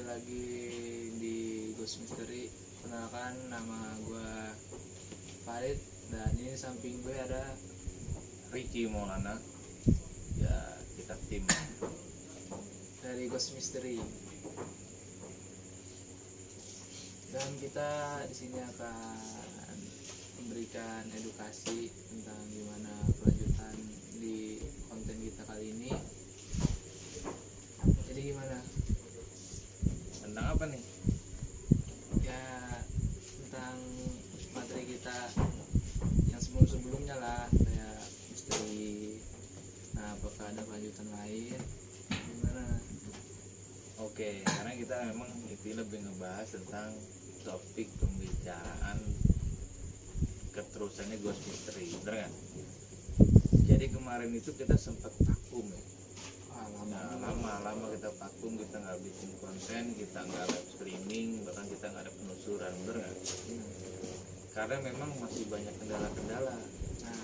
lagi di Ghost Mystery. Kenalkan, nama gue Farid dan ini samping gue ada Ricky Maulana. Ya, kita tim dari Ghost Mystery. Dan kita di sini akan memberikan edukasi tentang gimana kelanjutan di konten kita kali ini. Jadi gimana? tentang apa nih? Ya tentang materi kita yang sebelum-sebelumnya lah, kayak misteri. Nah, apakah ada kelanjutan lain? Gimana? Oke, karena kita memang itu lebih ngebahas tentang topik pembicaraan keterusannya Ghost Mystery, bener kan? Jadi kemarin itu kita sempat vakum ya. Lama kita vakum, kita nggak bikin konten, kita nggak live streaming, bahkan kita nggak ada penelusuran, bener nggak? Karena memang masih banyak kendala-kendala. Nah,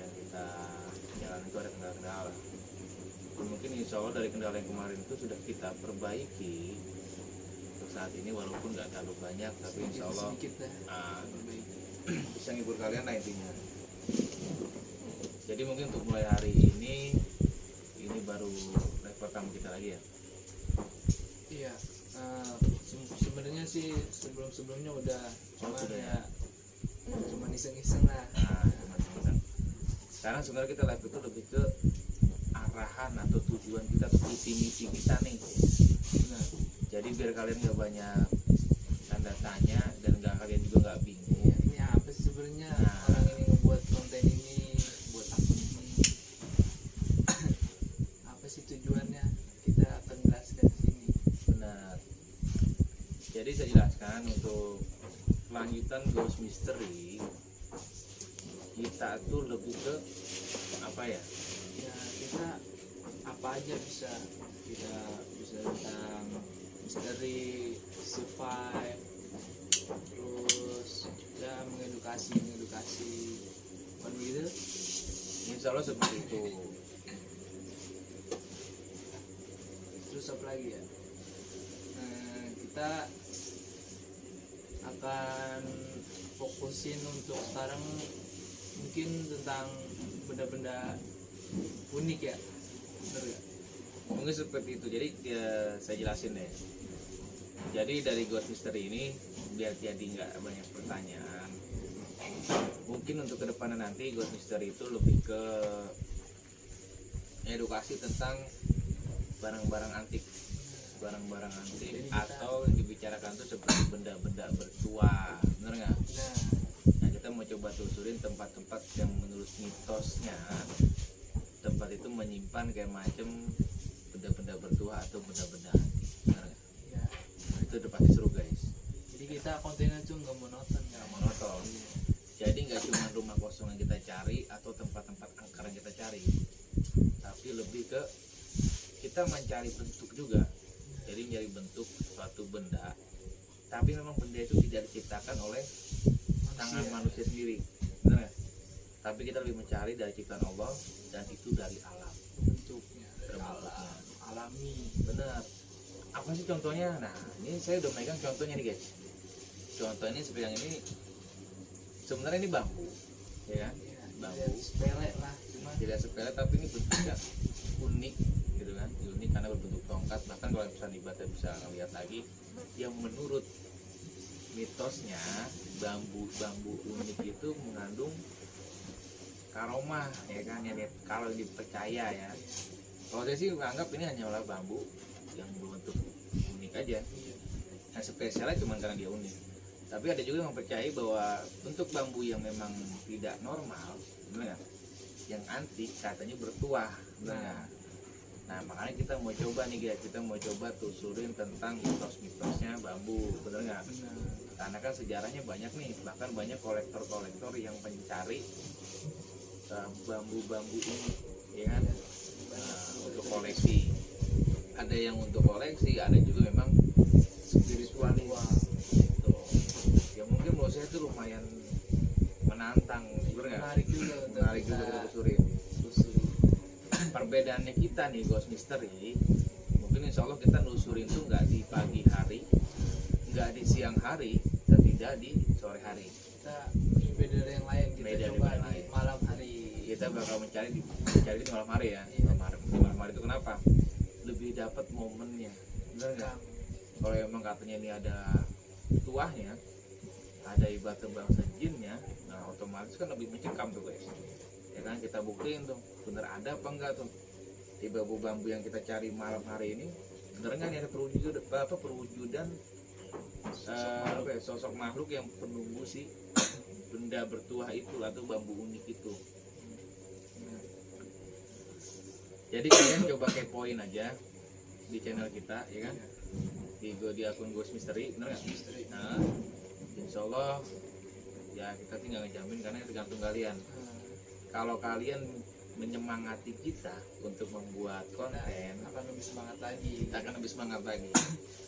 yang kita jalan itu ada kendala-kendala. Mungkin insya Allah dari kendala yang kemarin itu sudah kita perbaiki untuk saat ini, walaupun nggak terlalu banyak, tapi insya Allah bisa ngibur kalian lah intinya. Jadi mungkin untuk mulai hari ini baru live pertama kita lagi ya. Iya, sebenarnya sih sebelumnya udah, cuma sudah cuma iseng-iseng lah. Sekarang sebenarnya kita live itu lebih ke arahan atau tujuan kita, visi misi kita nih. Nah, jadi biar kalian nggak banyak tanda tanya dan kalian juga nggak bingung. Ini apa sih sebenarnya orang ini membuat konten ini, buat akun ini? Apa sih tujuannya? Kita akan jelaskan di sini. Benar. Jadi saya jelaskan untuk kelanjutan Ghost Mystery, kita tuh lebih ke apa ya? Ya kita apa aja bisa, kita bisa tentang misteri, survive, terus ya mengedukasi, kan gitu. Insya Allah seperti itu. Terus apa lagi ya? Kita akan fokusin untuk sekarang mungkin tentang benda-benda unik ya, bener gak? Mungkin seperti itu. Jadi ya, saya jelasin deh. Jadi dari Ghost Mystery ini biar jadi nggak banyak pertanyaan, mungkin untuk kedepannya nanti Ghost Mystery itu lebih ke edukasi tentang barang-barang antik atau yang dibicarakan itu seperti benda-benda bertuah, bener nggak? Nah, kita mau coba telusurin tempat-tempat yang menurut mitosnya tempat itu menyimpan kayak macam benda-benda bertuah atau benda-benda antik, bener nggak? Ya. Nah, itu udah pasti seru guys. Jadi kita kontennya tuh nggak monoton. Jadi nggak cuma rumah kosong yang kita cari atau tempat-tempat angker yang kita cari, tapi lebih ke kita mencari bentuk juga. Jadi mencari bentuk suatu benda, tapi memang benda itu tidak diciptakan oleh tangan manusia sendiri, benar? Tapi kita lebih mencari dari ciptaan Allah dan itu dari alam, bentuknya alami. benar. Apa sih contohnya? Nah, ini saya udah megang contohnya nih guys. Contoh ini seperti yang ini, sebenarnya ini bambu, ya kan? Bambu Sepele lah, cuma tidak sepele, tapi ini bentuknya unik gitu kan, unik karena berbentuk tongkat. Bahkan kalau misalnya dibaca bisa ngeliat lagi, yang menurut mitosnya bambu unik itu mengandung karomah, ya kan, ya kalau dipercaya ya. Kalau saya sih menganggap ini hanyalah bambu yang berbentuk unik aja. Nah, spesialnya cuma karena dia unik. Tapi ada juga yang mempercayai bahwa bentuk bambu yang memang tidak normal, benar nggak? Yang antik katanya bertuah, benar nggak? Nah, makanya kita mau coba nih guys, kita mau coba telusurin tentang mitos-mitosnya bambu, benar nggak? Karena kan sejarahnya banyak nih, bahkan banyak kolektor-kolektor yang mencari bambu-bambu ini, ya kan? Untuk koleksi. Ada yang untuk koleksi, ada juga memang spiritualis. Gitu. Ya mungkin menurut saya itu lumayan menantang, bener nggak? Menarik juga kita telusurin. Perbedaannya kita nih Ghost Mystery, mungkin insya Allah kita nelusurin tusurin tuh nggak di pagi hari, nggak di siang hari, dan tidak di sore hari. Kita ini beda dari yang lain, kita Beda dari coba yang di lain. malam hari. Kita bakal mencari di malam hari ya. Iya. Di malam hari itu kenapa? Lebih dapat momennya. Bener nggak? Kalau emang katanya ini ada tuahnya, ada ibadah bangsa jinnya, nah otomatis kan lebih mencekam tuh guys. Ya kan, kita buktiin tuh bener ada apa enggak tuh di bambu yang kita cari malam hari ini, bener nggak nih ada perwujudan sosok makhluk yang penunggu si benda bertuah itu atau bambu unik itu. Jadi kalian coba kepoin aja di channel kita, ya kan, di akun Ghost Mystery, bener nggak? Nah, insya Allah ya kita tinggal ngejamin karena tergantung kalian. Kalau kalian menyemangati kita untuk membuat konten, akan lebih semangat lagi. kita akan lebih semangat lagi.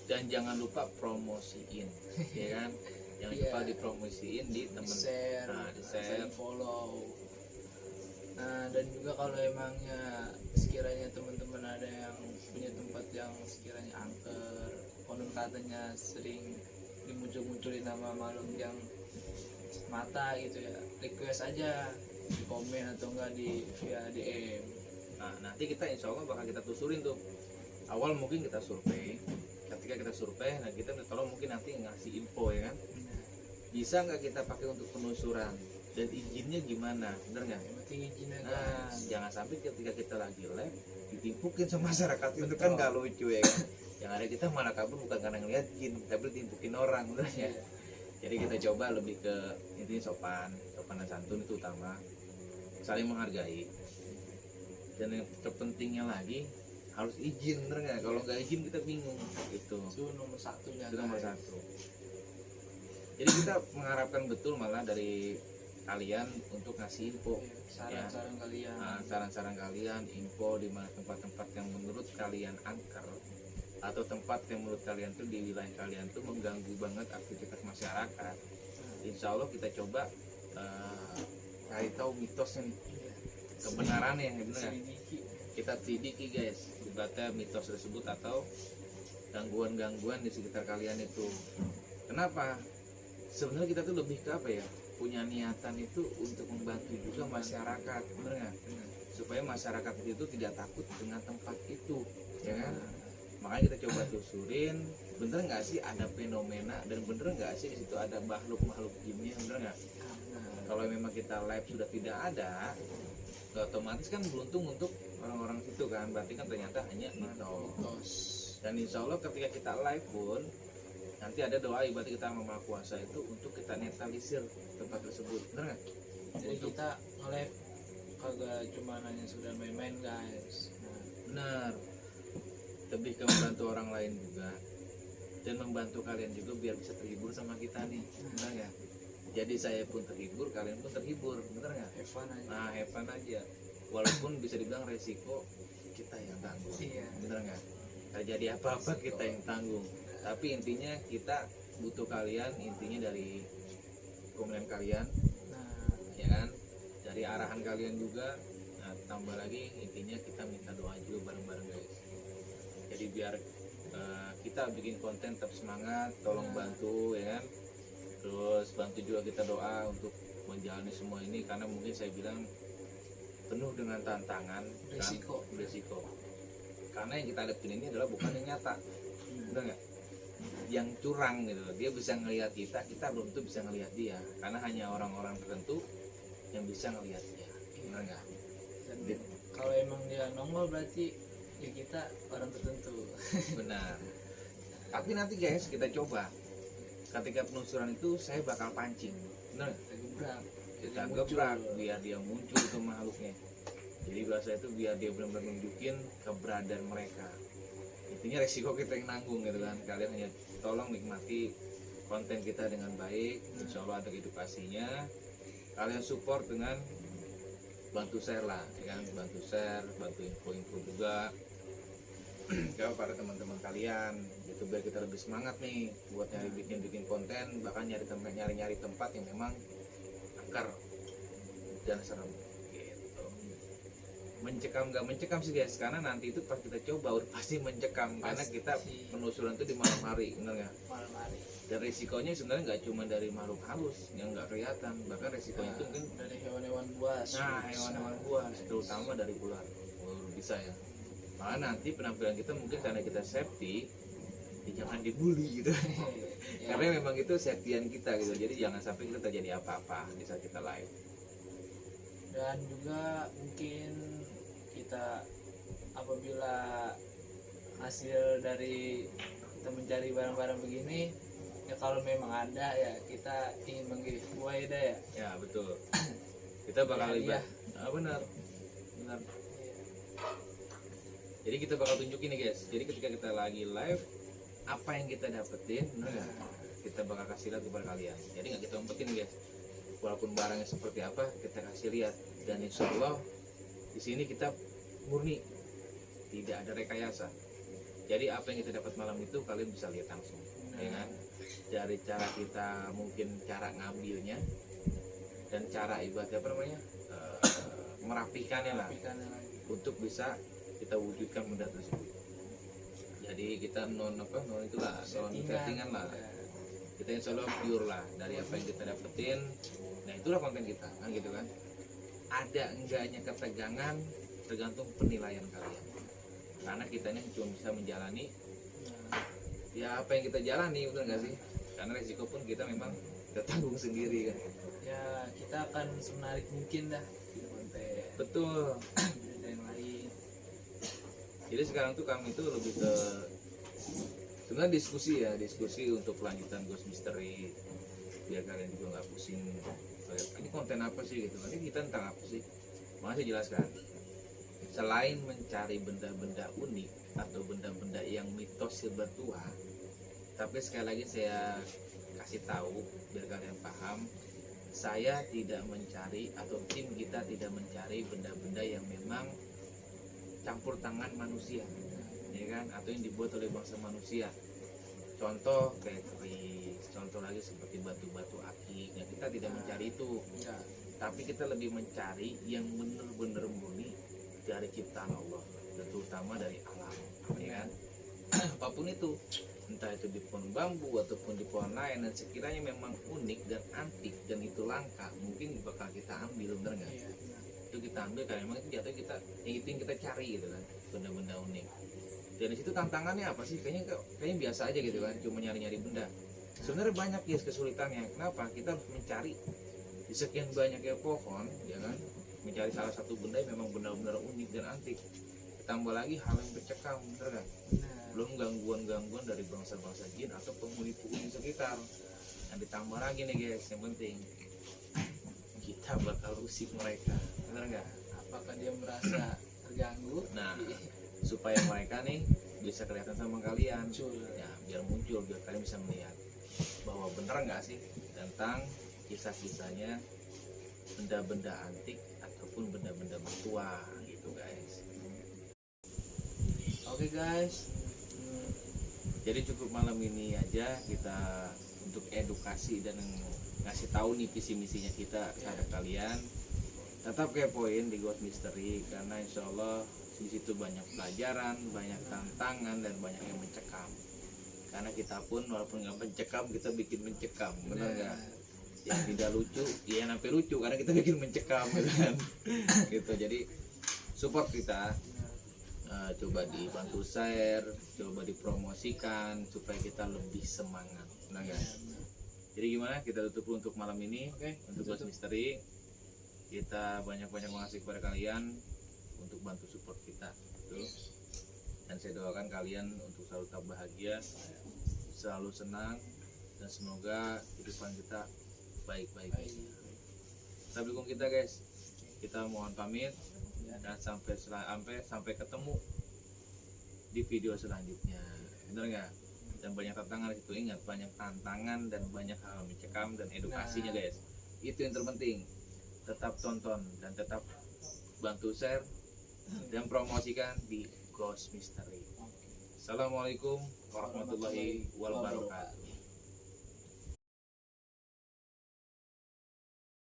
Dan jangan lupa promosiin, ya kan? Jangan Iya. lupa dipromosiin di temen. Share, Nah, di-share. saling follow. Nah, dan juga kalau emangnya sekiranya teman-teman ada yang punya tempat yang sekiranya angker, konon katanya sering dimuncul-munculin nama makhluk yang mata gitu ya, request aja di komen atau enggak di via DM. Nah, nanti kita insya Allah bakal kita telusurin tuh. Awal mungkin kita survei. Ketika kita survei, nah kita tolong mungkin nanti ngasih info, ya kan? Bisa nggak kita pakai untuk penelusuran dan izinnya gimana, bener nggak? Yang penting izinnya Nah, guys. jangan sampai ketika kita lagi live ditimpukin sama masyarakat, itu kan nggak lucu, ya kan? Yang ada kita malah kabur bukan karena ngeliat jin, tapi ditimpukin orang, bener ya? Iya. Jadi kita coba lebih ke intinya sopan dan santun itu utama, saling menghargai, dan yang terpentingnya lagi harus izin, bener nggak? Kalau nggak izin kita bingung, gitu. Itu nomor satunya. Itu nomor guys. satu. Jadi kita mengharapkan betul malah dari kalian untuk ngasih info, Iya, saran-saran kalian. saran-saran kalian, info di mana tempat-tempat yang menurut kalian angker atau tempat yang menurut kalian tuh di wilayah kalian tuh mengganggu banget aktivitas masyarakat. Insya Allah kita coba cari tahu mitosnya nih, Iya. kebenarannya, ya bener nggak? Selidiki. Kita selidiki guys, ibaratnya mitos tersebut atau gangguan-gangguan di sekitar kalian itu. Kenapa? Sebenarnya kita tuh lebih ke apa ya? Punya niatan itu untuk membantu juga masyarakat, bener nggak? Supaya masyarakat itu tidak takut dengan tempat itu, ya kan? Makanya kita coba telusurin, bener nggak sih ada fenomena dan bener nggak sih di situ ada makhluk jinnya, bener nggak? Kalau memang kita live sudah tidak ada, otomatis kan beruntung untuk orang-orang situ kan, berarti kan ternyata hanya mitos. Dan insya Allah ketika kita live pun nanti ada doa ibadah kita sama Maha Kuasa itu untuk kita netralisir tempat tersebut, bener nggak? Jadi kita nge-live kagak cuma hanya sudah main-main guys. Benar, lebih ke membantu orang lain juga dan membantu kalian juga biar bisa terhibur sama kita nih, bener nggak? Jadi saya pun terhibur, kalian pun terhibur, bener nggak? Evan aja. Nah, have fun aja. Walaupun bisa dibilang resiko kita yang tanggung, Iya. bener nggak? Terjadi apa-apa kita yang tanggung. Tapi intinya kita butuh kalian, intinya dari komenan kalian, Nah, ya kan? Dari arahan kalian juga. Nah, tambah lagi intinya kita minta doa juga bareng-bareng guys. Jadi biar kita bikin konten tetap semangat, tolong bantu, ya kan? Terus bantu juga kita doa untuk menjalani semua ini karena mungkin saya bilang penuh dengan tantangan, resiko. Karena yang kita hadapin ini adalah bukan yang nyata, benar nggak? Yang curang gitu, dia bisa ngelihat kita belum tentu bisa ngelihat dia, karena hanya orang-orang tertentu yang bisa ngelihat dia, benar nggak? dan kalau emang dia nongol berarti ya kita orang tertentu. Benar. Tapi nanti guys kita coba, ketika penelusuran itu saya bakal pancing, benar nggak? Kita gebrak. Kita Jadi gebrak muncul. biar dia muncul ke makhluknya. Jadi bahasa itu biar dia benar-benar nunjukin keberadaan mereka. Intinya resiko kita yang nanggung gitu kan. Kalian hanya tolong nikmati konten kita dengan baik, insya Allah ada edukasinya. Kalian support dengan bantu share lah, ya kan? Bantu share, bantu info-info juga ke para teman-teman kalian. Itu biar kita lebih semangat nih buat bikin konten, bahkan nyari tempat yang memang angker dan serem. mencekam nggak mencekam sih guys, karena nanti itu pas kita coba udah pasti mencekam karena kita penelusuran itu di malam hari, bener nggak? Malam hari. Dan risikonya sebenarnya nggak cuma dari makhluk halus yang nggak kelihatan, bahkan risikonya itu mungkin dari hewan-hewan buas. nah hewan-hewan buas, terutama dari ular bisa ya. Malah nanti penampilan kita mungkin karena kita safety, jangan dibully gitu. Ya. Karena memang itu safetyan kita gitu, jadi jangan sampai kita terjadi apa-apa di saat kita live. Dan juga mungkin kita apabila hasil dari kita mencari barang-barang begini, ya kalau memang ada ya kita ingin meng-giveaway deh ya. Ya betul. Kita bakal Hadiah. libat. Ah, benar. Jadi kita bakal tunjukin nih guys. Jadi ketika kita lagi live, apa yang kita dapetin, bener nggak? Kita bakal kasih lihat kepada kalian. Jadi nggak kita umpetin guys. Walaupun barangnya seperti apa, kita kasih lihat. Dan insya Allah di sini kita murni, tidak ada rekayasa. Jadi apa yang kita dapat malam itu kalian bisa lihat langsung, ya kan? Dari cara kita mungkin cara ngambilnya dan cara ibadah apa namanya merapikannya lah, untuk bisa kita wujudkan benda tersebut. Jadi kita non itulah settingan lah. Kita insya Allah pure lah dari apa yang kita dapetin. Nah itulah konten kita kan gitu kan. Ada enggaknya ketegangan tergantung penilaian kalian. Karena kita ini cuma bisa menjalani ya apa yang kita jalani, betul nggak sih? Karena resiko pun kita memang kita tanggung sendiri kan. Ya kita akan semenarik mungkin dah di konten. Betul. Ada yang lain. Jadi sekarang tuh kami itu lebih ke sebenarnya diskusi untuk kelanjutan Ghost Mystery, biar kalian juga nggak pusing ini konten apa sih gitu kan, ini kita tentang apa sih. Makanya saya jelaskan, selain mencari benda-benda unik atau benda-benda yang mitos bertua, tapi sekali lagi saya kasih tahu biar kalian paham, saya tidak mencari atau tim kita tidak mencari benda-benda yang memang campur tangan manusia, ya kan, atau yang dibuat oleh bangsa manusia. Contoh kayak keris, contoh lagi seperti batu-batu akik. Ya, kita tidak mencari itu, Ya. tapi kita lebih mencari yang benar-benar murni dari ciptaan Allah, dan terutama dari alam, ya kan. Apapun itu, entah itu di pohon bambu ataupun di pohon lain, dan sekiranya memang unik dan antik dan itu langka, mungkin bakal kita ambil, bener nggak? Iya, Itu kita ambil karena memang itu jatuh kita yang kita cari gitu kan, benda-benda unik. Dan di situ tantangannya apa sih? Kayaknya biasa aja gitu kan, cuma nyari-nyari benda. Sebenarnya banyak ya kesulitannya. Kenapa? Kita harus mencari di sekian banyaknya pohon, ya kan, mencari salah satu benda yang memang benar-benar unik dan antik. Tambah lagi hal yang mencekam, bener kan? Belum gangguan-gangguan dari bangsa-bangsa jin atau penghuni-penghuni sekitar. Yang ditambah lagi nih guys, yang penting kita bakal usik mereka, bener nggak? Apakah dia merasa terganggu? Nah, supaya mereka nih bisa kelihatan sama kalian, ya biar muncul, biar kalian bisa melihat bahwa bener nggak sih tentang kisah-kisahnya benda-benda antik ataupun benda-benda bertua gitu guys. Oke guys. Jadi cukup malam ini aja kita untuk edukasi dan ngasih tahu nih visi misinya kita kepada kalian. Tetap kepoin di Ghost Mystery karena insya Allah di situ banyak pelajaran, banyak tantangan, dan banyak yang mencekam. Karena kita pun walaupun nggak mencekam, kita bikin mencekam, benar nggak? Yang tidak lucu, ya sampai lucu karena kita bikin mencekam, gitu kan? Gitu. Jadi support kita, coba dibantu share, coba dipromosikan supaya kita lebih semangat, benar nggak? Jadi gimana? Kita tutup untuk malam ini. Oke, untuk Ghost Mystery. Kita banyak-banyak mengasih kepada kalian untuk bantu support kita gitu. Dan saya doakan kalian untuk selalu tetap bahagia, selalu senang, dan semoga kehidupan kita baik-baik aja. Kita dukung kita guys. Kita mohon pamit dan sampai ketemu di video selanjutnya, bener nggak? Dan banyak tantangan itu, ingat, banyak tantangan dan banyak hal mencekam dan edukasinya guys. Itu yang terpenting. Tetap tonton dan tetap bantu share dan promosikan di Ghost Mystery. Assalamualaikum warahmatullahi wabarakatuh.